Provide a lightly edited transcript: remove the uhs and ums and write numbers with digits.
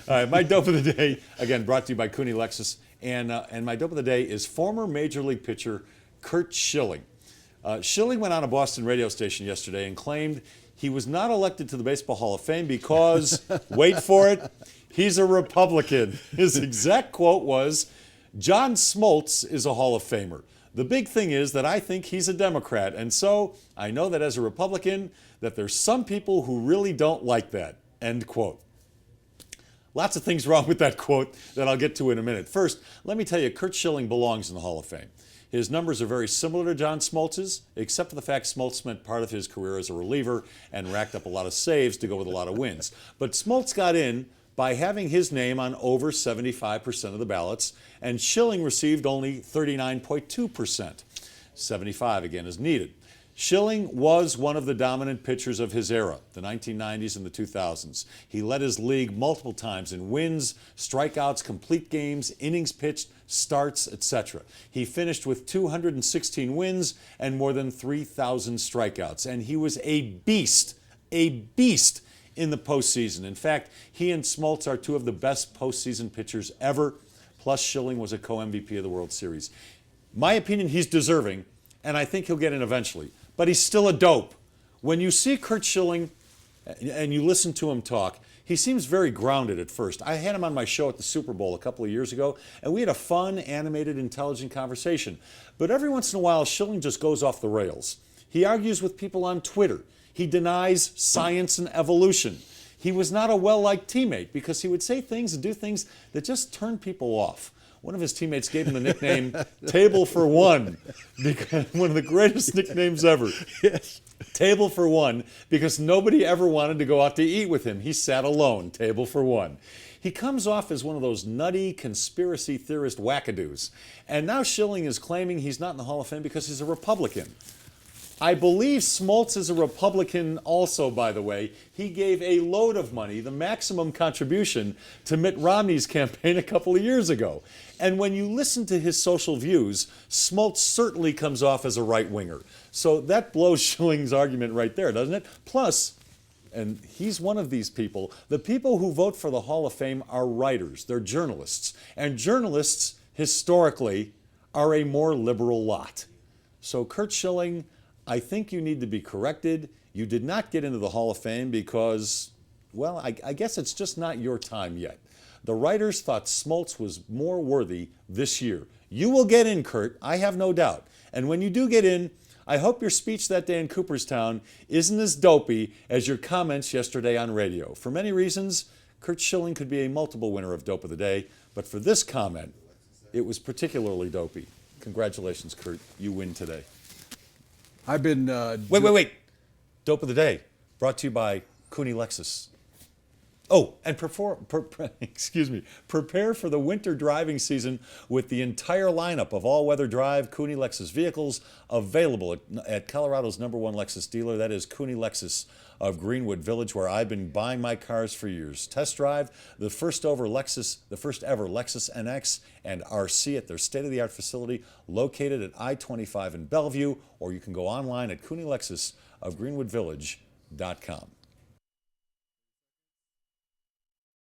All right, my dope of the day, again, brought to you by Cooney Lexus. And my dope of the day is former Major League pitcher Curt Schilling. Schilling went on a Boston radio station yesterday and claimed he was not elected to the Baseball Hall of Fame because, wait for it, he's a Republican. His exact quote was, "John Smoltz is a Hall of Famer. The big thing is that I think he's a Democrat, and so I know that as a Republican that there's some people who really don't like that," end quote. Lots of things wrong with that quote that I'll get to in a minute. First, let me tell you, Curt Schilling belongs in the Hall of Fame. His numbers are very similar to John Smoltz's, except for the fact Smoltz spent part of his career as a reliever and racked up a lot of saves to go with a lot of wins. But Smoltz got in by having his name on over 75% of the ballots, and Schilling received only 39.2%. 75 again is needed. Schilling was one of the dominant pitchers of his era, the 1990s and the 2000s. He led his league multiple times in wins, strikeouts, complete games, innings pitched, starts, etc. He finished with 216 wins and more than 3,000 strikeouts, and he was a beast in the postseason. In fact, he and Smoltz are two of the best postseason pitchers ever, plus Schilling was a co-MVP of the World Series. My opinion, he's deserving, and I think he'll get in eventually. But he's still a dope. When you see Curt Schilling and you listen to him talk, he seems very grounded at first. I had him on my show at the Super Bowl a couple of years ago, and we had a fun, animated, intelligent conversation. But every once in a while, Schilling just goes off the rails. He argues with people on Twitter. He denies science and evolution. He was not a well-liked teammate because he would say things and do things that just turned people off. One of his teammates gave him the nickname Table for One, because one of the greatest nicknames ever. Yes. Table for One, because nobody ever wanted to go out to eat with him. He sat alone, table for one. He comes off as one of those nutty conspiracy theorist wackadoos. And now Schilling is claiming he's not in the Hall of Fame because he's a Republican. I believe Smoltz is a Republican also, by the way. He gave a load of money, the maximum contribution, to Mitt Romney's campaign a couple of years ago. And when you listen to his social views, Smoltz certainly comes off as a right-winger. So that blows Schilling's argument right there, doesn't it? Plus, and he's one of these people, the people who vote for the Hall of Fame are writers. They're journalists. And journalists, historically, are a more liberal lot. So Curt Schilling, I think you need to be corrected. You did not get into the Hall of Fame because, well, I guess it's just not your time yet. The writers thought Smoltz was more worthy this year. You will get in, Curt, I have no doubt. And when you do get in, I hope your speech that day in Cooperstown isn't as dopey as your comments yesterday on radio. For many reasons, Curt Schilling could be a multiple winner of Dope of the Day, but for this comment, it was particularly dopey. Congratulations, Curt. You win today. I've been... Wait. Dope of the Day, brought to you by Cooney Lexus. Oh, and prepare for the winter driving season with the entire lineup of all-weather drive Cooney Lexus vehicles available at Colorado's #1 Lexus dealer. That is Cooney Lexus of Greenwood Village, where I've been buying my cars for years. Test drive the first ever Lexus NX and RC at their state-of-the-art facility located at I-25 in Bellevue, or you can go online at CooneyLexusofGreenwoodVillage.com.